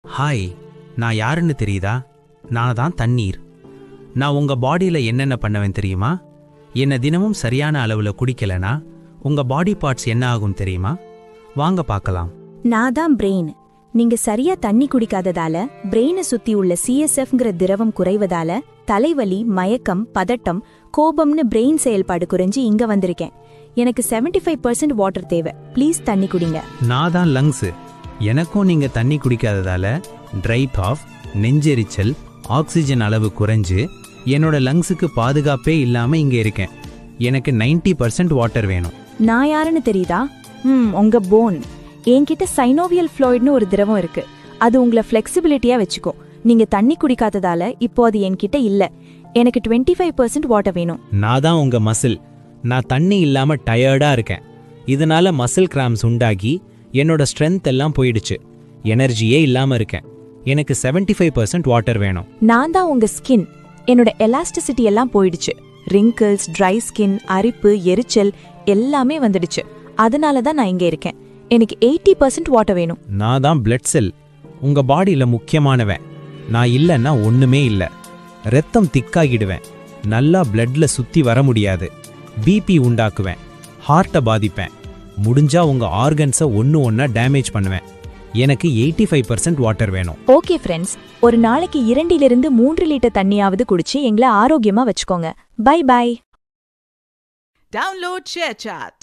Hi, நான் யாருன்னு தெரியுதா? நான் தான் தண்ணீர். நான் உங்க பாடியில என்னென்ன பண்ணுவேன் தெரியுமா? என்ன தினமும் சரியான அளவுல குடிக்கலனா உங்க பாடி பார்ட்ஸ் என்ன ஆகும் தெரியுமா? வாங்க பார்க்கலாம். நான் தான் பிரெயின். நீங்க சரியா தண்ணி குடிக்காததால பிரெயினை சுத்தி உள்ள சிஎஸ்எஃப்ங்கிற திரவம் குறைவதால தலைவலி, மயக்கம், பதட்டம், கோபம்னு பிரெயின் செயல்பாடு குறைஞ்சு இங்க வந்திருக்கேன். எனக்கு 75% வாட்டர் தேவை. ப்ளீஸ் தண்ணி குடிங்க. நான் தான் லங்ஸ். எனக்கும் நீங்க தண்ணி குடிக்காததால ட்ரை காஃப், நெஞ்செரிச்சல், ஆக்சிஜன் அளவு குறைஞ்சு என்னோட லங்ஸுக்கு பாதுகாப்பே இல்லாம இங்க இருக்கேன். எனக்கு 90% வாட்டர் வேணும். நான் யாருன்னு தெரியுதா? உங்க போன். என்கிட்ட சைனோவியல் ஃப்ளூயிட்னு ஒரு திரவம் இருக்கு. அது உங்களை ஃப்ளெக்சிபிலிட்டியா வச்சுக்கோ. நீங்க தண்ணி குடிக்காததால இப்போ அது என்கிட்ட இல்ல. எனக்கு 25% வாட்டர் வேணும். நான் தான் உங்க மசில். நான் தண்ணி இல்லாம டயர்டா இருக்கேன். இதனால மசில் கிராம்ஸ் உண்டாகி என்னோட ஸ்ட்ரென்த் எல்லாம் போயிடுச்சு. எனர்ஜியே இல்லாம இருக்கேன். எனக்கு 75% வாட்டர் வேணும். நான் தான் உங்க ஸ்கின். என்னோட எலாஸ்டிசிட்டி எல்லாம் போயிடுச்சு. ரிங்கிள்ஸ், ட்ரை ஸ்கின், அரிப்பு, எரிச்சல் எல்லாமே வந்துடுச்சு. அதனால தான் நான் இங்க இருக்கேன். எனக்கு 80% வாட்டர் வேணும். நான் தான் பிளட் செல். உங்க பாடியில முக்கியமானவன். நான் இல்லைன்னா ஒண்ணுமே இல்ல. ரத்தம் திக்காகிடுவேன். நல்லா பிளட்ல சுத்தி வர முடியாது. பிபி உண்டாக்குவேன். ஹார்ட்டை பாதிப்பேன். முடிஞ்சா உங்க ஆர்கன்ஸை ஒன்னா டேமேஜ் பண்ணுவேன். எனக்கு 85% வாட்டர் வேணும். ஓகே ஃப்ரெண்ட்ஸ், ஒரு நாளைக்கு 2 to 3 லிட்டர் தண்ணியாவது குடிச்சு எங்களை ஆரோக்கியமா வச்சுக்கோங்க. Bye bye. Download ShareChat.